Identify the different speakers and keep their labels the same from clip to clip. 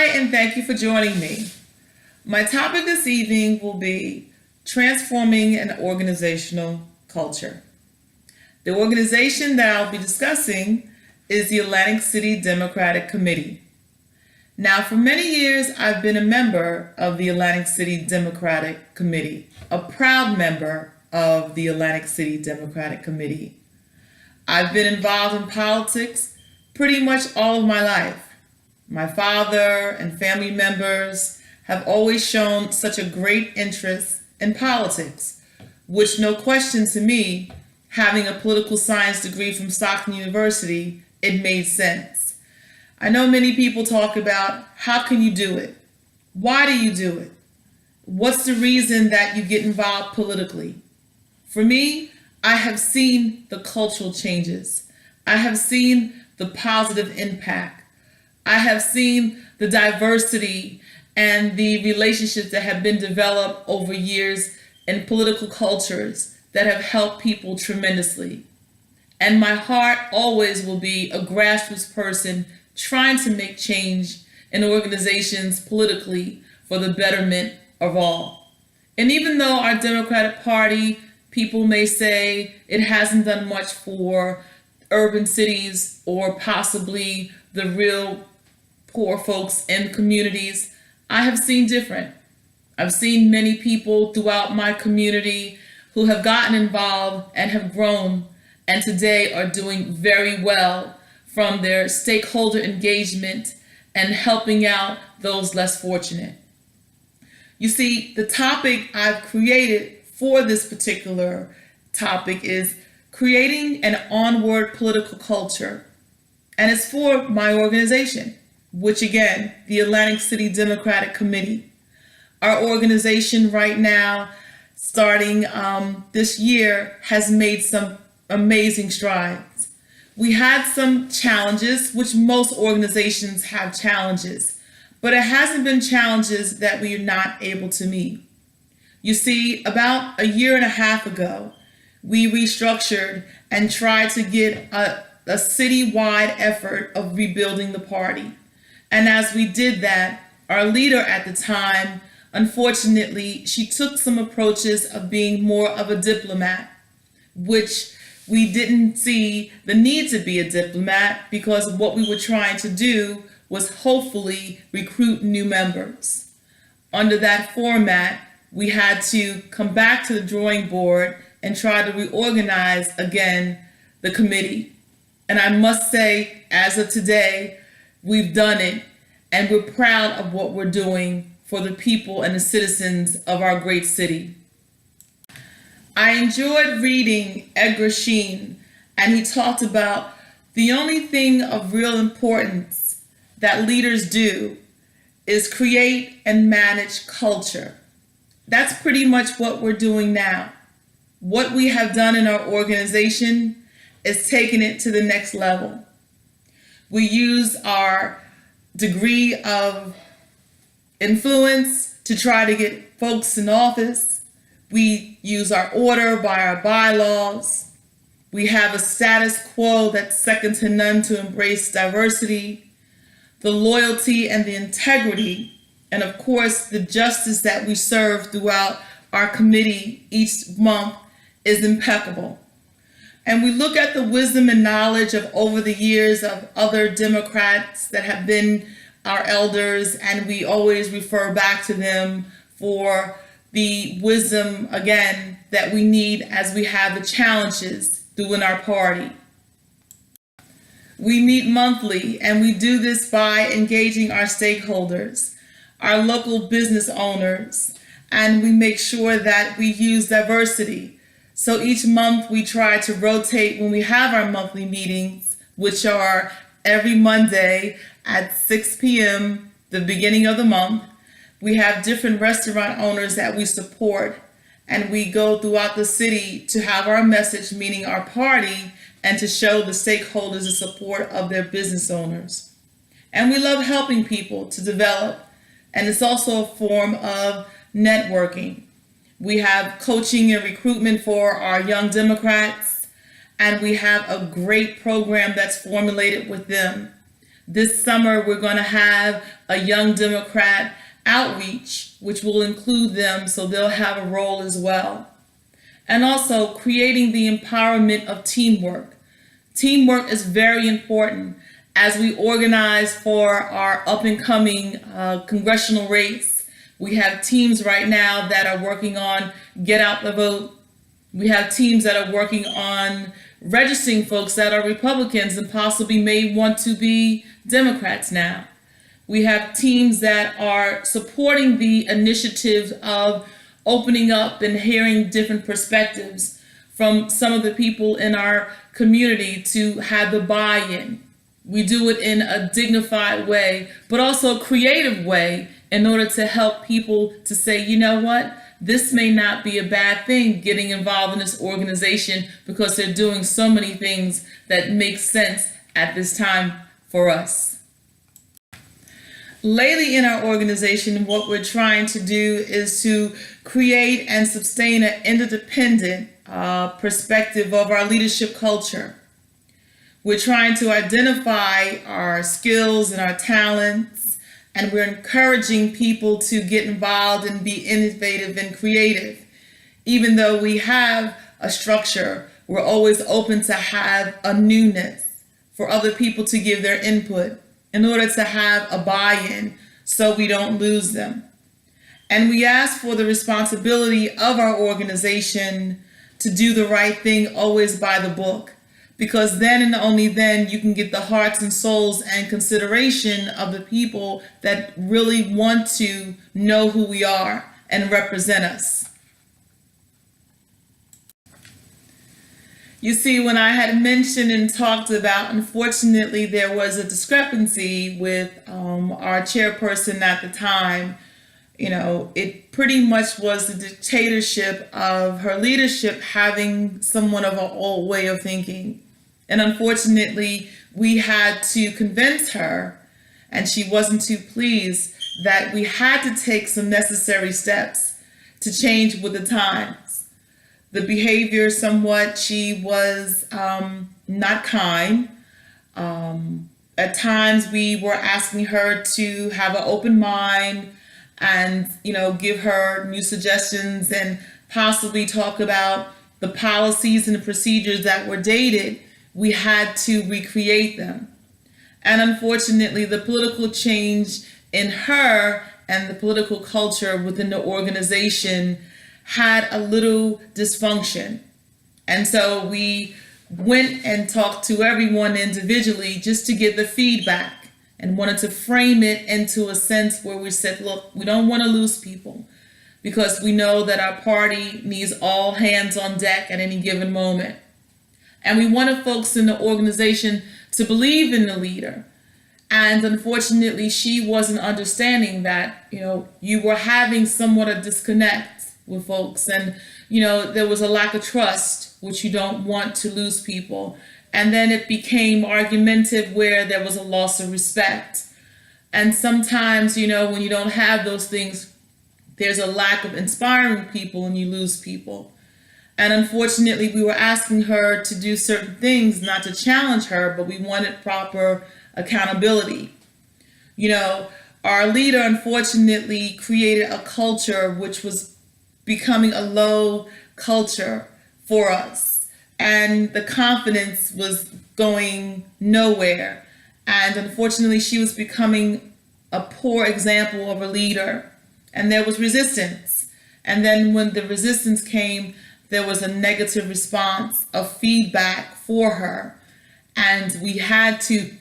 Speaker 1: And thank you for joining me. My topic this evening will be transforming an organizational culture. The organization that I'll be discussing is the Atlantic City Democratic Committee. Now, for many years, I've been a member of the Atlantic City Democratic Committee, a proud member of the Atlantic City Democratic Committee. I've been involved in politics pretty much all of my life. My father and family members have always shown such a great interest in politics, which, no question to me, having a political science degree from Stockton University, it made sense. I know many people talk about how can you do it? Why do you do it? What's the reason that you get involved politically? For me, I have seen the cultural changes. I have seen the positive impact. I have seen the diversity and the relationships that have been developed over years in political cultures that have helped people tremendously. And my heart always will be a grassroots person trying to make change in organizations politically for the betterment of all. And even though our Democratic Party, people may say it hasn't done much for urban cities or possibly the real poor folks in communities, I have seen different. I've seen many people throughout my community who have gotten involved and have grown and today are doing very well from their stakeholder engagement and helping out those less fortunate. You see, the topic I've created for this particular topic is creating an onward political culture, and it's for my organization, which again, the Atlantic City Democratic Committee. Our organization right now, starting this year, has made some amazing strides. We had some challenges, which most organizations have challenges, but it hasn't been challenges that we are not able to meet. You see, about a year and a half ago, we restructured and tried to get a citywide effort of rebuilding the party. And as we did that, our leader at the time, unfortunately, she took some approaches of being more of a diplomat, which we didn't see the need to be a diplomat because what we were trying to do was hopefully recruit new members. Under that format, we had to come back to the drawing board and try to reorganize again the committee. And I must say, as of today, we've done it, and we're proud of what we're doing for the people and the citizens of our great city. I enjoyed reading Edgar Sheen, and he talked about the only thing of real importance that leaders do is create and manage culture. That's pretty much what we're doing now. What we have done in our organization is taking it to the next level. We use our degree of influence to try to get folks in office. We use our order by our bylaws. We have a status quo that's second to none to embrace diversity, the loyalty and the integrity, and of course the justice that we serve throughout our committee each month is impeccable. And we look at the wisdom and knowledge of over the years of other Democrats that have been our elders, and we always refer back to them for the wisdom, again, that we need as we have the challenges within our party. We meet monthly, and we do this by engaging our stakeholders, our local business owners, and we make sure that we use diversity. So each month we try to rotate when we have our monthly meetings, which are every Monday at 6 p.m., the beginning of the month. We have different restaurant owners that we support, and we go throughout the city to have our message, meaning our party, and to show the stakeholders the support of their business owners. And we love helping people to develop, and it's also a form of networking. We have coaching and recruitment for our young Democrats, and we have a great program that's formulated with them. This summer, we're going to have a Young Democrat outreach, which will include them, so they'll have a role as well. And also creating the empowerment of teamwork. Teamwork is very important as we organize for our up and coming congressional race. We have teams right now that are working on Get Out the Vote. We have teams that are working on registering folks that are Republicans and possibly may want to be Democrats now. We have teams that are supporting the initiative of opening up and hearing different perspectives from some of the people in our community to have the buy-in. We do it in a dignified way, but also a creative way in order to help people to say, you know what, this may not be a bad thing getting involved in this organization because they're doing so many things that make sense at this time for us. Lately in our organization, what we're trying to do is to create and sustain an interdependent perspective of our leadership culture. We're trying to identify our skills and our talents, and we're encouraging people to get involved and be innovative and creative. Even though we have a structure, we're always open to have a newness for other people to give their input in order to have a buy-in so we don't lose them. And we ask for the responsibility of our organization to do the right thing always by the book, because then and only then you can get the hearts and souls and consideration of the people that really want to know who we are and represent us. You see, when I had mentioned and talked about, unfortunately, there was a discrepancy with our chairperson at the time. You know, it pretty much was the dictatorship of her leadership having somewhat of an old way of thinking. And unfortunately, we had to convince her, and she wasn't too pleased, that we had to take some necessary steps to change with the times. The behavior somewhat, she was not kind. At times we were asking her to have an open mind and, you know, give her new suggestions and possibly talk about the policies and the procedures that were dated. We had to recreate them. And unfortunately, the political change in her and the political culture within the organization had a little dysfunction. And so we went and talked to everyone individually just to get the feedback and wanted to frame it into a sense where we said, look, we don't want to lose people because we know that our party needs all hands on deck at any given moment. And we wanted folks in the organization to believe in the leader. And unfortunately, she wasn't understanding that, you know, you were having somewhat a disconnect with folks, and you know, there was a lack of trust, which you don't want to lose people. And then it became argumentative where there was a loss of respect. And sometimes, you know, when you don't have those things, there's a lack of inspiring people and you lose people. And unfortunately, we were asking her to do certain things, not to challenge her, but we wanted proper accountability. You know, our leader unfortunately created a culture which was becoming a low culture for us, and the confidence was going nowhere. And unfortunately, she was becoming a poor example of a leader, and there was resistance. And then when the resistance came, there was a negative response of feedback for her, and we had to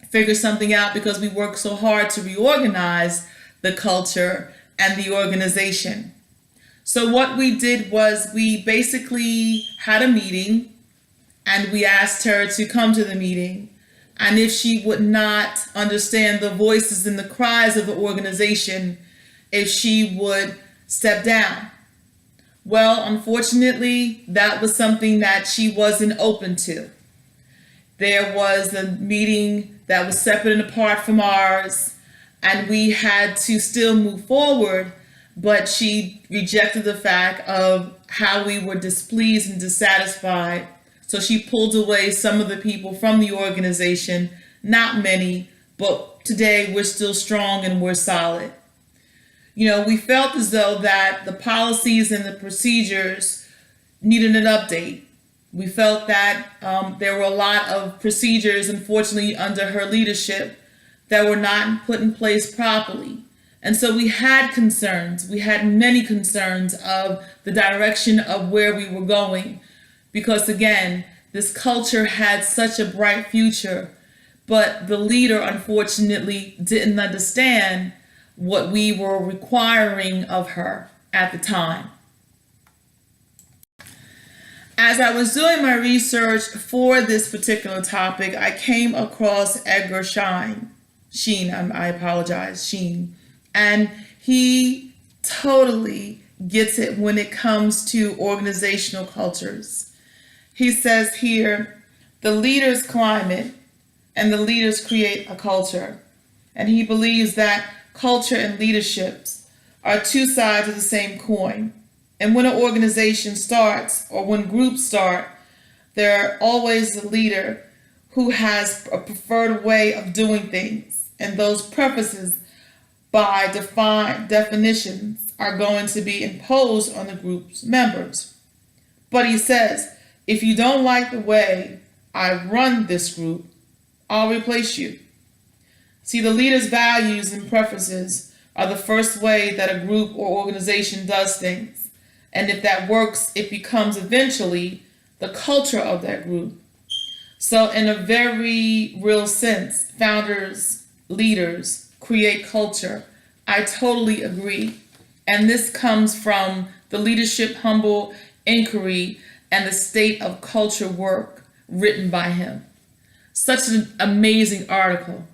Speaker 1: figure something out because we worked so hard to reorganize the culture and the organization. So what we did was we basically had a meeting and we asked her to come to the meeting. And if she would not understand the voices and the cries of the organization, if she would step down. Well, unfortunately, that was something that she wasn't open to. There was a meeting that was separate and apart from ours, and we had to still move forward. But she rejected the fact of how we were displeased and dissatisfied. So she pulled away some of the people from the organization, not many, but today we're still strong and we're solid. We felt as though that the policies and the procedures needed an update. We felt that there were a lot of procedures, unfortunately, under her leadership that were not put in place properly. And so we had concerns. We had many concerns of the direction of where we were going. Because again, this culture had such a bright future, but the leader, unfortunately, didn't understand what we were requiring of her at the time. As I was doing my research for this particular topic, I came across Edgar Sheen, and he totally gets it when it comes to organizational cultures. He says here, the leaders climate and the leaders create a culture. And he believes that culture and leaderships are two sides of the same coin. And when an organization starts or when groups start, there are always a leader who has a preferred way of doing things. And those preferences by defined definitions are going to be imposed on the group's members. But he says, if you don't like the way I run this group, I'll replace you. See, the leader's values and preferences are the first way that a group or organization does things. And if that works, it becomes eventually the culture of that group. So in a very real sense, founders, leaders create culture. I totally agree. And this comes from the Leadership Humble Inquiry and the State of Culture work written by him. Such an amazing article.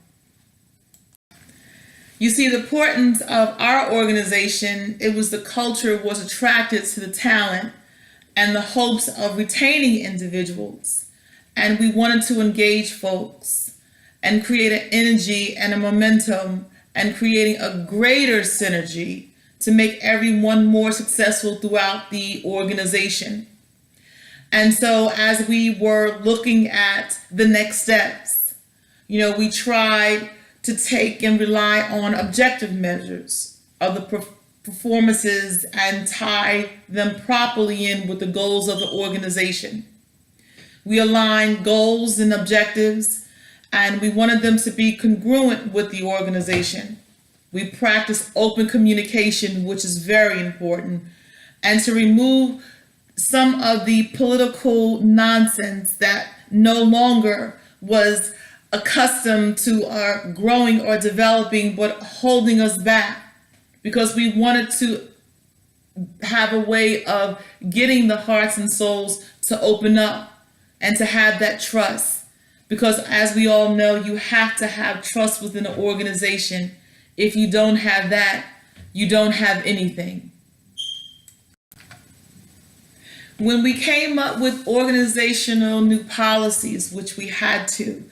Speaker 1: You see, the importance of our organization, it was the culture was attracted to the talent and the hopes of retaining individuals. And we wanted to engage folks and create an energy and a momentum and creating a greater synergy to make everyone more successful throughout the organization. And so as we were looking at the next steps, we tried to take and rely on objective measures of the performances and tie them properly in with the goals of the organization. We aligned goals and objectives, and we wanted them to be congruent with the organization. We practiced open communication, which is very important, and to remove some of the political nonsense that no longer was accustomed to our growing or developing, but holding us back, because we wanted to have a way of getting the hearts and souls to open up and to have that trust. Because as we all know, you have to have trust within an organization. If you don't have that, you don't have anything. When we came up with organizational new policies, which we had to,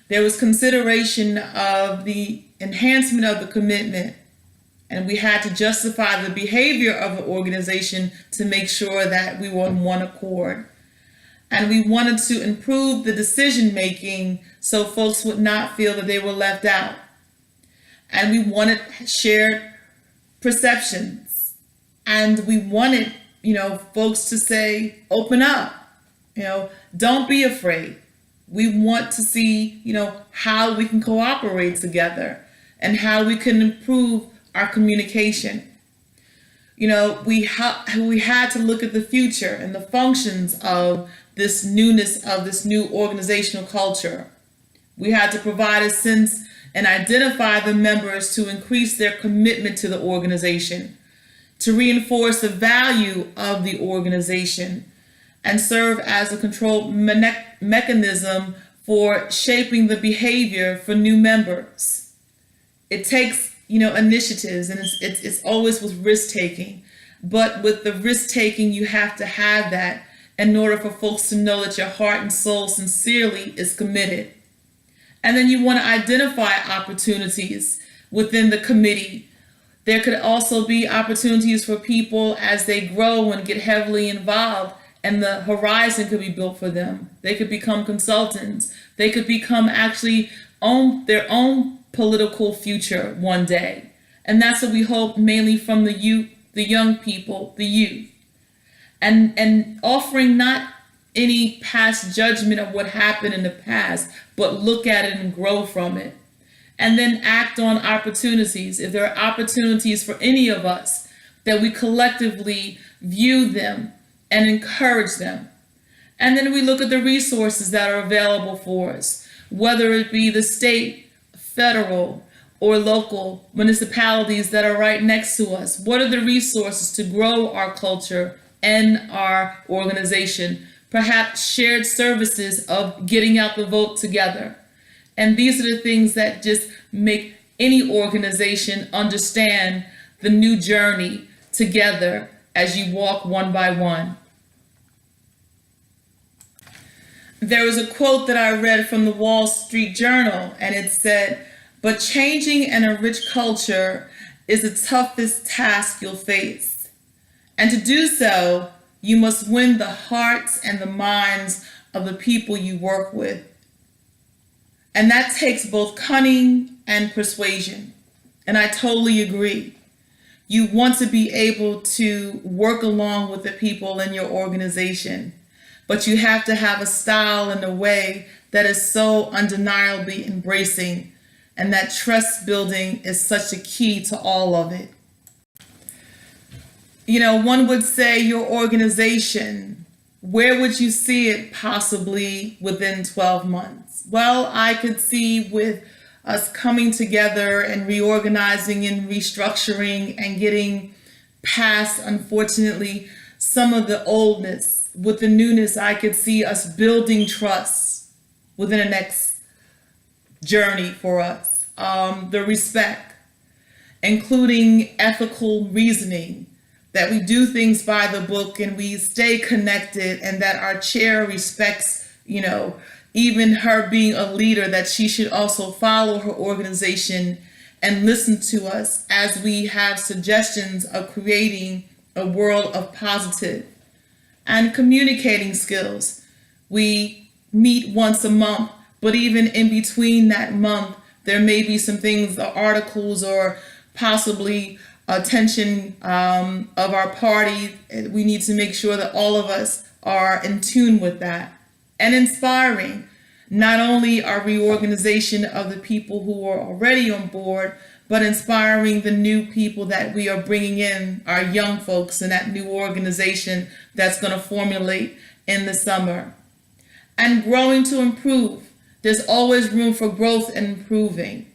Speaker 1: there was consideration of the enhancement of the commitment, and we had to justify the behavior of the organization to make sure that we were on one accord. And we wanted to improve the decision making so folks would not feel that they were left out. And we wanted shared perceptions. And we wanted, folks to say, open up, don't be afraid. We want to see, how we can cooperate together and how we can improve our communication. We had to look at the future and the functions of this newness of this new organizational culture. We had to provide a sense and identify the members to increase their commitment to the organization, to reinforce the value of the organization, and serve as a control mechanism for shaping the behavior for new members. It takes, initiatives, and it's always with risk taking. But with the risk taking, you have to have that in order for folks to know that your heart and soul sincerely is committed. And then you want to identify opportunities within the committee. There could also be opportunities for people as they grow and get heavily involved, and the horizon could be built for them. They could become consultants. They could become actually own their own political future one day. And that's what we hope, mainly from the youth, the young people, the youth. And offering not any past judgment of what happened in the past, but look at it and grow from it. And then act on opportunities. If there are opportunities for any of us, that we collectively view them and encourage them. And then we look at the resources that are available for us, whether it be the state, federal, or local municipalities that are right next to us. What are the resources to grow our culture and our organization? Perhaps shared services of getting out the vote together. And these are the things that just make any organization understand the new journey together as you walk one by one. There was a quote that I read from the Wall Street Journal, and it said, "But changing an enriched culture is the toughest task you'll face. And to do so, you must win the hearts and the minds of the people you work with. And that takes both cunning and persuasion." And I totally agree. You want to be able to work along with the people in your organization, but you have to have a style and a way that is so undeniably embracing, and that trust building is such a key to all of it. You know, one would say your organization, where would you see it possibly within 12 months? Well, I could see with us coming together and reorganizing and restructuring and getting past, unfortunately, some of the oldness. With the newness, I could see us building trust within the next journey for us. The respect, including ethical reasoning, that we do things by the book and we stay connected, and that our chair respects, even her being a leader, that she should also follow her organization and listen to us as we have suggestions of creating a world of positive. And communicating skills. We meet once a month, but even in between that month, there may be some things, articles, or possibly attention of our party. We need to make sure that all of us are in tune with that. And inspiring not only our reorganization of the people who are already on board, but inspiring the new people that we are bringing in, our young folks in that new organization that's going to formulate in the summer. And growing to improve. There's always room for growth and improving.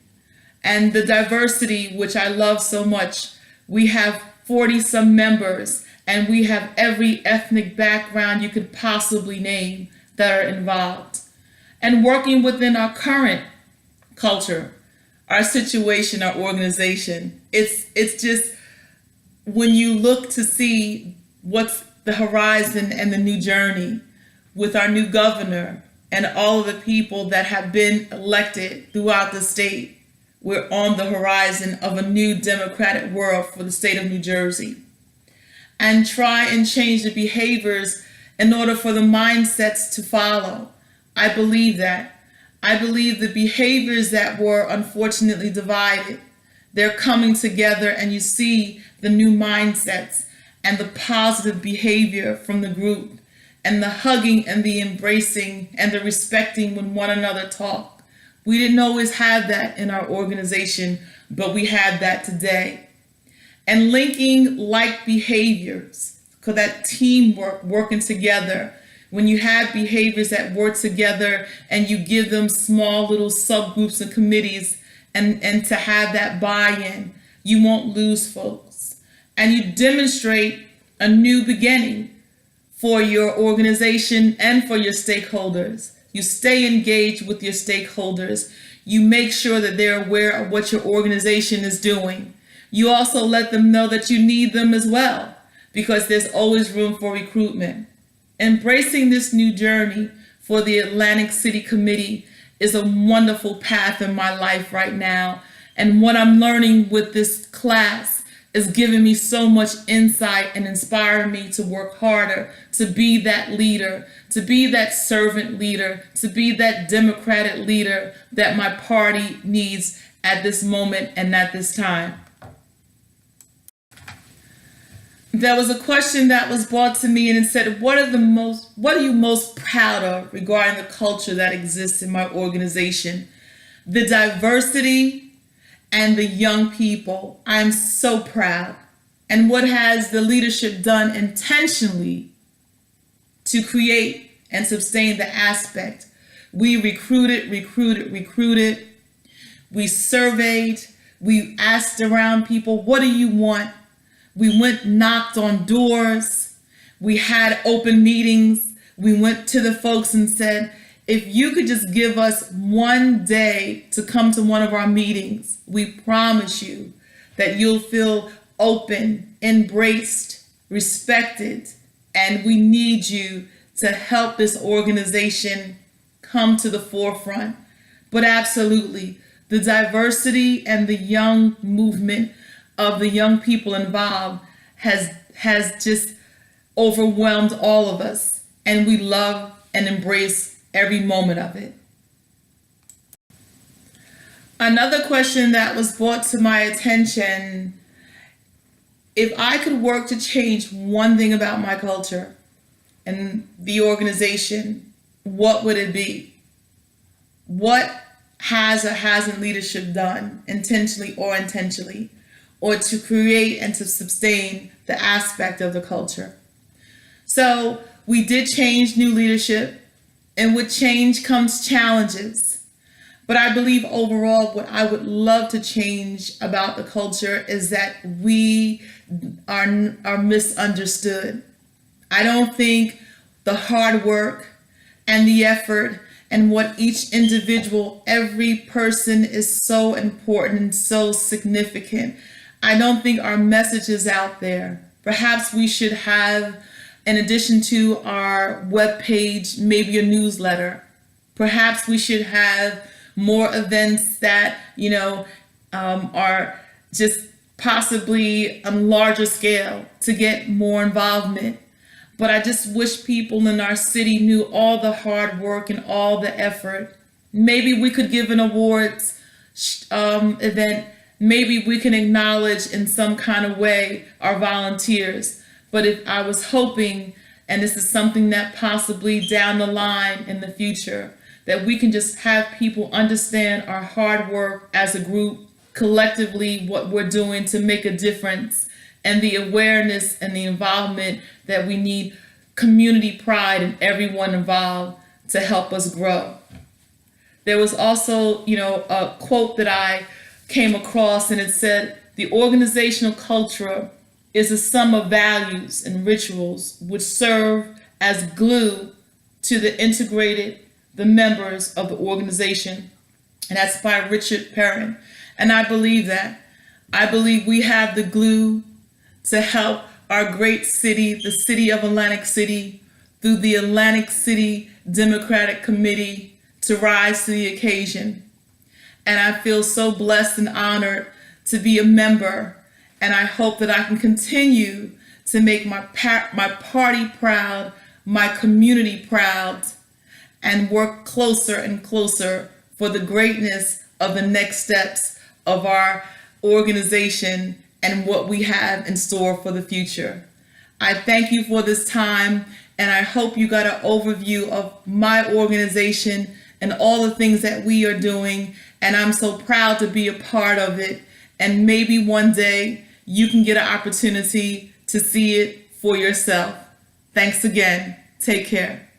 Speaker 1: And the diversity, which I love so much. We have 40 some members, and we have every ethnic background you could possibly name that are involved. And working within our current culture, our situation, our organization. It's just, when you look to see what's the horizon and the new journey with our new governor and all of the people that have been elected throughout the state, we're on the horizon of a new democratic world for the state of New Jersey. And try and change the behaviors in order for the mindsets to follow. I believe that. I believe the behaviors that were unfortunately divided, they're coming together, and you see the new mindsets and the positive behavior from the group, and the hugging and the embracing and the respecting when one another talk. We didn't always have that in our organization, but we have that today. And linking like behaviors, because that teamwork, working together. When you have behaviors that work together and you give them small little subgroups and committees, and to have that buy-in, you won't lose folks. And you demonstrate a new beginning for your organization and for your stakeholders. You stay engaged with your stakeholders. You make sure that they're aware of what your organization is doing. You also let them know that you need them as well, because there's always room for recruitment. Embracing this new journey for the Atlantic City Committee is a wonderful path in my life right now. And what I'm learning with this class is giving me so much insight and inspiring me to work harder, to be that leader, to be that servant leader, to be that democratic leader that my party needs at this moment and at this time. There was a question that was brought to me and it said, what are you most proud of regarding the culture that exists in my organization? The diversity and the young people. I'm so proud. And what has the leadership done intentionally to create and sustain the aspect? We recruited. We surveyed. We asked around people, what do you want? We went, knocked on doors. We had open meetings. We went to the folks and said, if you could just give us one day to come to one of our meetings, we promise you that you'll feel open, embraced, respected, and we need you to help this organization come to the forefront. But absolutely, the diversity and the young movement of the young people involved has just overwhelmed all of us, and we love and embrace every moment of it. Another question that was brought to my attention: if I could work to change one thing about my culture and the organization, what would it be? What has or hasn't leadership done, intentionally or intentionally, or to create and to sustain the aspect of the culture? So we did change new leadership, and with change comes challenges. But I believe overall what I would love to change about the culture is that we are misunderstood. I don't think the hard work and the effort and what each individual, every person is so important and so significant. I don't think our message is out there. Perhaps we should have, in addition to our webpage, maybe a newsletter. Perhaps we should have more events that, are just possibly on larger scale to get more involvement. But I just wish people in our city knew all the hard work and all the effort. Maybe we could give an awards event. Maybe we can acknowledge in some kind of way our volunteers. But if I was hoping, and this is something that possibly down the line in the future, that we can just have people understand our hard work as a group, collectively what we're doing to make a difference, and the awareness and the involvement that we need, community pride in everyone involved to help us grow. There was also, a quote that I came across, and it said, the organizational culture is a sum of values and rituals which serve as glue to the members of the organization. And that's by Richard Perrin. And I believe that. I believe we have the glue to help our great city, the city of Atlantic City, through the Atlantic City Democratic Committee, to rise to the occasion. And I feel so blessed and honored to be a member. And I hope that I can continue to make my party proud, my community proud, and work closer and closer for the greatness of the next steps of our organization and what we have in store for the future. I thank you for this time, and I hope you got an overview of my organization and all the things that we are doing, and I'm so proud to be a part of it. And maybe one day you can get an opportunity to see it for yourself. Thanks again. Take care.